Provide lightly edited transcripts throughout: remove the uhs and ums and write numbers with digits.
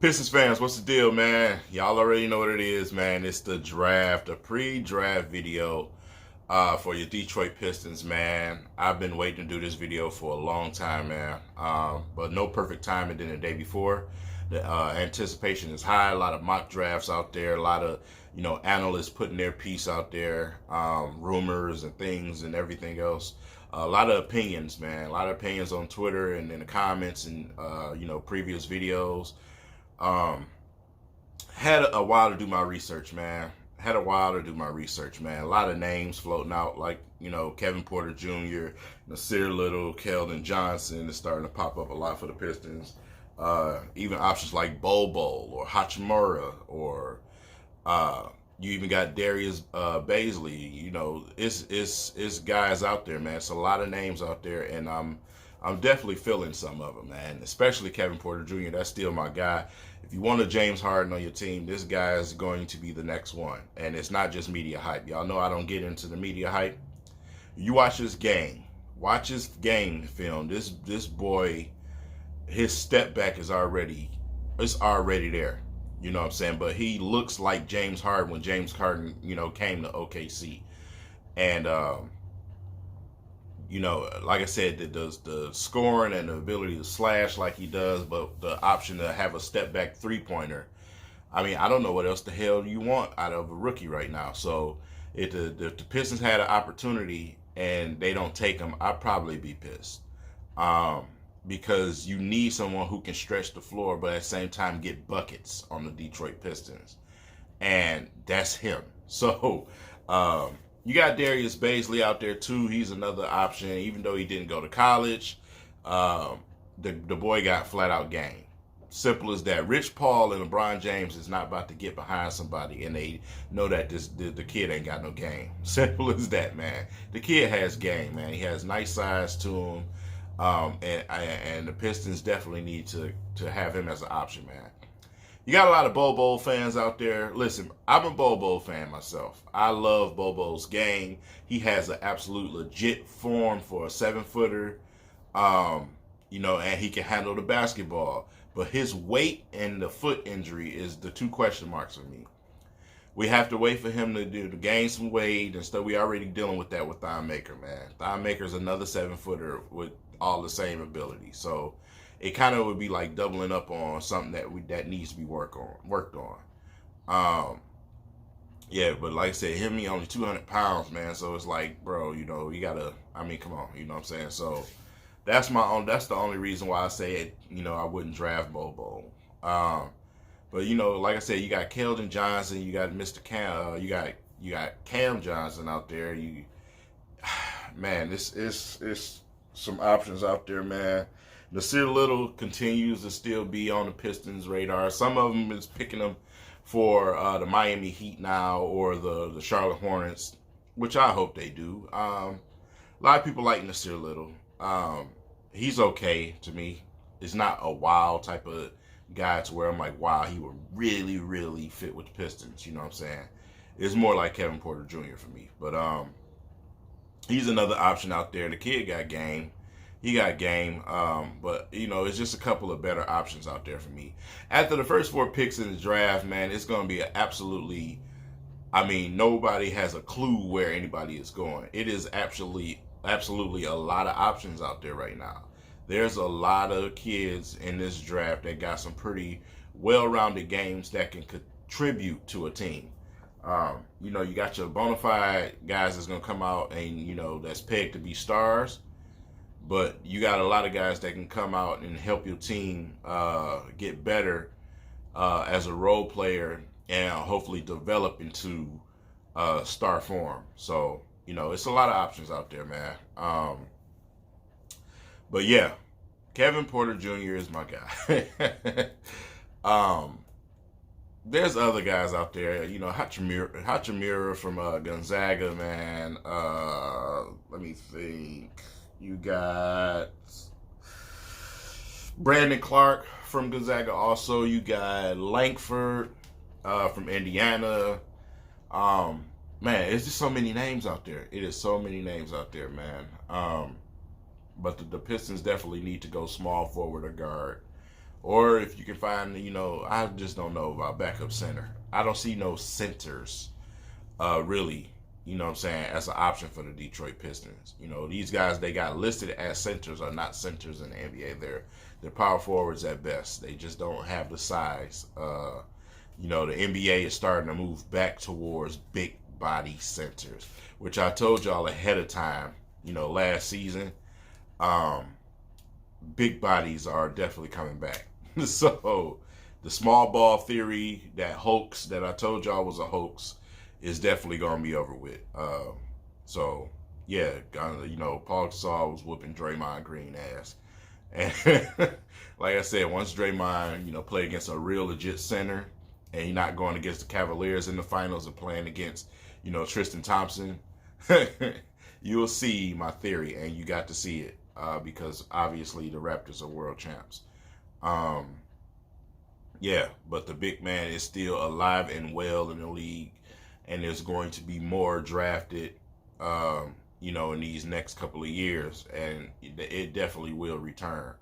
Pistons fans, what's the deal, man? Y'all already know what it is, man. It's the draft, a pre-draft video for your Detroit Pistons, man. I've been waiting to do this video for a long time, man. But no perfect timing than the day before. The anticipation is high. A lot of mock drafts out there. A lot of analysts putting their piece out there, rumors and things and everything else. A lot of opinions, man. A lot of opinions on Twitter and in the comments and previous videos. Had a while to do my research, man. A lot of names floating out, like, Kevin Porter Jr., Nasir Little, Keldon Johnson is starting to pop up a lot for the Pistons. Even options like Bobo or Hachimura, or you even got Darius Baisley. It's guys out there, man. It's a lot of names out there, and I'm definitely feeling some of them, man. Especially Kevin Porter Jr. That's still my guy. If you want a James Harden on your team, this guy is going to be the next one. And it's not just media hype. Y'all know I don't get into the media hype. You watch this game. Watch his game film. This boy, his step back is already there. You know what I'm saying? But he looks like James Harden when James Harden, came to OKC. And like I said, the scoring and the ability to slash like he does, but the option to have a step back 3-pointer. I mean, I don't know what else the hell you want out of a rookie right now. So if the Pistons had an opportunity and they don't take him, I'd probably be pissed. Because you need someone who can stretch the floor, but at the same time get buckets on the Detroit Pistons. And that's him. So, you got Darius Baisley out there too. He's another option, even though he didn't go to college. The boy got flat out game. Simple as that. Rich Paul and LeBron James is not about to get behind somebody, and they know that the kid ain't got no game. Simple as that, man. The kid has game, man. He has nice size to him, and the Pistons definitely need to have him as an option, man. You got a lot of Bobo fans out there. Listen, I'm a Bobo fan myself. I love Bobo's game. He has an absolute legit form for a 7-footer, and he can handle the basketball. But his weight and the foot injury is the two question marks for me. We have to wait for him to gain some weight and stuff. We already dealing with that with Thon Maker, man. Thon Maker's another 7-footer with all the same ability. So it kind of would be like doubling up on something that needs to be worked on. Yeah, but like I said, he only 200 pounds, man. So it's like, bro, you gotta. I mean, come on, you know what I'm saying? So that's the only reason why I say it. I wouldn't draft Bobo. But like I said, you got Keldon Johnson, you got Mr. Cam, you got Cam Johnson out there. Man, this is some options out there, man. Nasir Little continues to still be on the Pistons' radar. Some of them is picking them for the Miami Heat now or the Charlotte Hornets, which I hope they do. A lot of people like Nasir Little. He's okay to me. It's not a wild type of guy to where I'm like, wow, he would really, really fit with the Pistons. You know what I'm saying? It's more like Kevin Porter Jr. for me. But he's another option out there. The kid got game. He got game, but it's just a couple of better options out there for me. After the first 4 picks in the draft, man, it's going to be absolutely. I mean, nobody has a clue where anybody is going. It is absolutely a lot of options out there right now. There's a lot of kids in this draft that got some pretty well-rounded games that can contribute to a team. You got your bona fide guys that's going to come out and that's pegged to be stars. But you got a lot of guys that can come out and help your team get better as a role player and hopefully develop into star form. So, it's a lot of options out there, man. But yeah, Kevin Porter Jr. is my guy. There's other guys out there, Hachimura from Gonzaga, man. Let me think. You got Brandon Clark from Gonzaga also. You got Langford from Indiana. Man, it's just so many names out there. It is so many names out there, man. But the Pistons definitely need to go small forward or guard. Or if you can find, I just don't know about backup center. I don't see no centers, really, as an option for the Detroit Pistons. These guys they got listed as centers are not centers in the NBA. They're power forwards at best. They just don't have the size. The NBA is starting to move back towards big body centers, which I told y'all ahead of time, last season. Big bodies are definitely coming back. So the small ball theory, that hoax that I told y'all was a hoax, is definitely going to be over with. So yeah, Paul Gasol was whooping Draymond Green ass. And like I said, once Draymond, play against a real legit center, and he's not going against the Cavaliers in the finals and playing against, Tristan Thompson, you'll see my theory, and you got to see it because obviously the Raptors are world champs. Yeah, but the big man is still alive and well in the league, and there's going to be more drafted, in these next couple of years, and it definitely will return.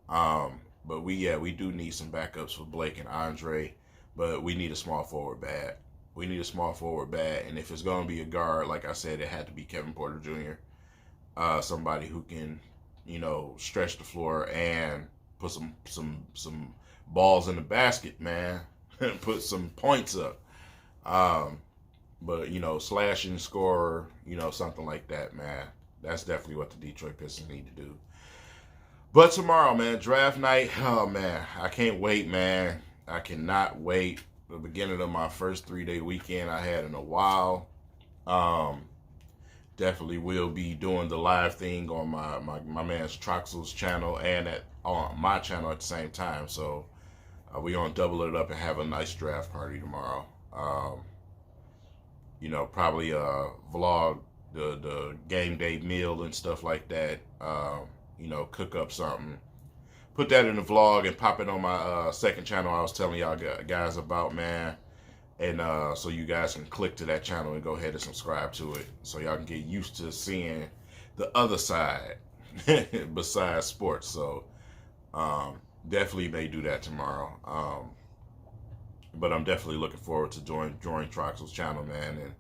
But we do need some backups for Blake and Andre, but we need a small forward bad. We need a small forward bad, and if it's going to be a guard, like I said, it had to be Kevin Porter Jr., somebody who can, stretch the floor and put some balls in the basket, man, and put some points up. But slashing scorer, something like that, man. That's definitely what the Detroit Pistons need to do. But tomorrow, man, draft night. Oh man, I can't wait, man. I cannot wait. The beginning of my first 3-day weekend I had in a while. Definitely will be doing the live thing on my man's Troxel's channel and on my channel at the same time. So we're gonna double it up and have a nice draft party tomorrow. Probably vlog the game day meal and stuff like that. Cook up something, put that in the vlog and pop it on my second channel I was telling y'all guys about, man. And so you guys can click to that channel and go ahead and subscribe to it, so y'all can get used to seeing the other side besides sports. So definitely may do that tomorrow. But I'm definitely looking forward to join Troxel's channel, man,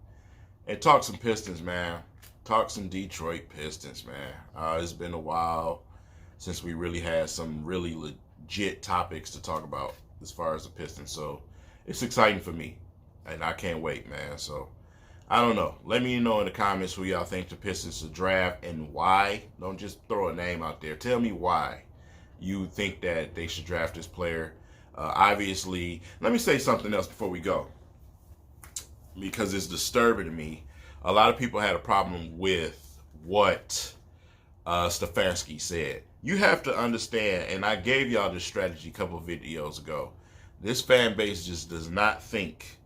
and talk some Pistons, man. Talk some Detroit Pistons, man. It's been a while since we really had some really legit topics to talk about as far as the Pistons. So it's exciting for me, and I can't wait, man. So I don't know. Let me know in the comments who y'all think the Pistons should draft and why. Don't just throw a name out there. Tell me why you think that they should draft this player. Obviously, let me say something else before we go, because it's disturbing to me. A lot of people had a problem with what Stefanski said. You have to understand, and I gave y'all this strategy a couple of videos ago. This fan base just does not think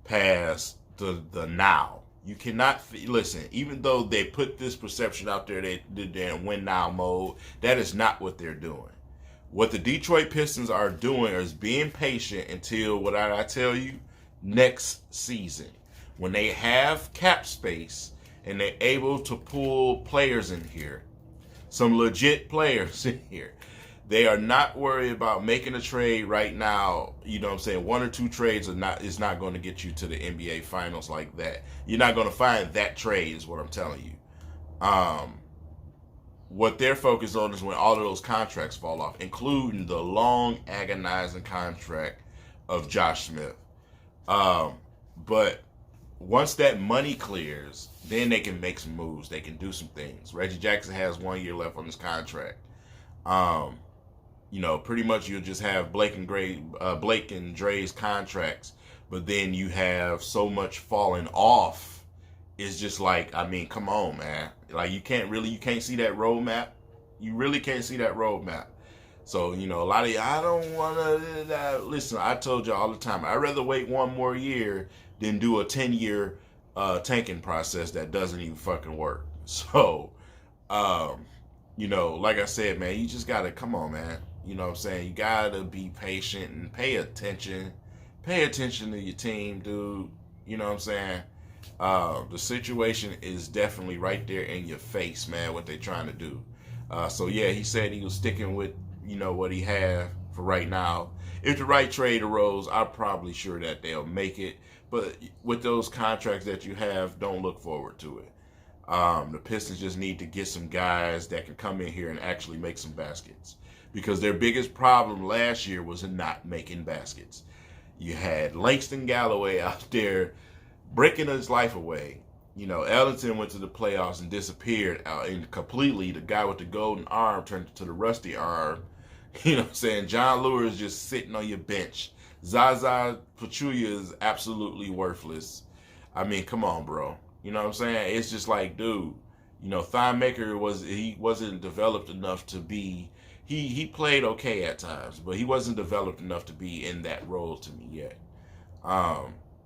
past the now. You cannot listen. Even though they put this perception out there, they're in win now mode. That is not what they're doing. What the Detroit Pistons are doing is being patient until, what I tell you, next season, when they have cap space and they're able to pull players in here, some legit players in here. They are not worried about making a trade right now. You know what I'm saying? 1 or 2 trades is not going to get you to the NBA Finals like that. You're not going to find that trade, is what I'm telling you. What they're focused on is when all of those contracts fall off, including the long, agonizing contract of Josh Smith. But once that money clears, then they can make some moves. They can do some things. Reggie Jackson has 1 year left on his contract. Pretty much you'll just have Blake and Dre's contracts, but then you have so much falling off. It's just like, I mean, come on, man. Like, you can't see that roadmap. You really can't see that roadmap. So, a lot of you, I don't want to, listen, I told you all the time, I'd rather wait 1 more year than do a 10-year tanking process that doesn't even fucking work. So, like I said, man, you just got to, come on, man. You know what I'm saying? You got to be patient and pay attention. Pay attention to your team, dude. You know what I'm saying? The situation is definitely right there in your face, man, what they're trying to do. So, yeah, he said he was sticking with, what he had for right now. If the right trade arose, I'm probably sure that they'll make it. But with those contracts that you have, don't look forward to it. The Pistons just need to get some guys that can come in here and actually make some baskets. Because their biggest problem last year was in not making baskets. You had Langston Galloway out there breaking his life away. You know, Ellington went to the playoffs and disappeared and completely. The guy with the golden arm turned to the rusty arm. You know what I'm saying? John Lewis is just sitting on your bench. Zaza Pachulia is absolutely worthless. I mean, come on, bro. You know what I'm saying? It's just like, dude, you know, Thon Maker wasn't developed enough to be. He played okay at times, but he wasn't developed enough to be in that role to me yet.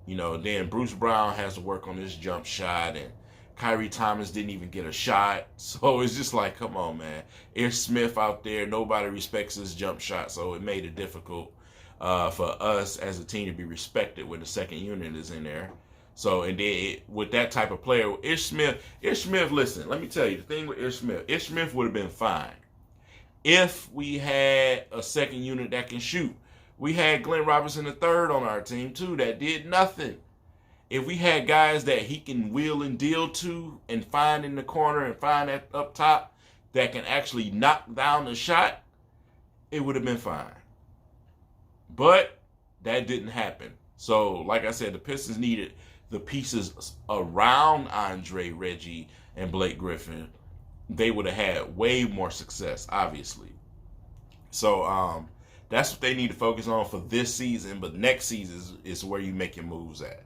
You know, then Bruce Brown has to work on his jump shot, and Kyrie Thomas didn't even get a shot. So it's just like, come on, man. Ish Smith out there, nobody respects his jump shot, so it made it difficult for us as a team to be respected when the second unit is in there. So, and then with that type of player, Ish Smith, listen, let me tell you, the thing with Ish Smith would have been fine if we had a second unit that can shoot. We had Glenn Robinson III on our team, too, that did nothing. If we had guys that he can wheel and deal to and find in the corner and find that up top that can actually knock down the shot, it would have been fine. But that didn't happen. So, like I said, the Pistons needed the pieces around Andre, Reggie, and Blake Griffin. They would have had way more success, obviously. So, that's what they need to focus on for this season. But next season is where you make your moves at.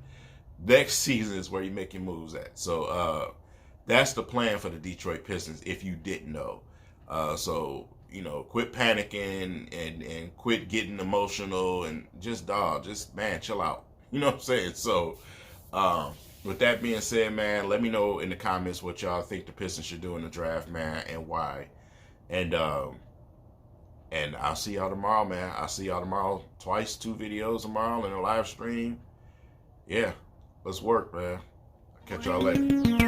Next season is where you make your moves at. So, that's the plan for the Detroit Pistons, if you didn't know. So, you know, quit panicking and quit getting emotional and just, man, chill out. You know what I'm saying? So, with that being said, man, let me know in the comments what y'all think the Pistons should do in the draft, man, and why. And I'll see y'all tomorrow, man. I'll see y'all tomorrow. Twice, 2 videos tomorrow and a live stream. Yeah, let's work, man. Catch y'all later.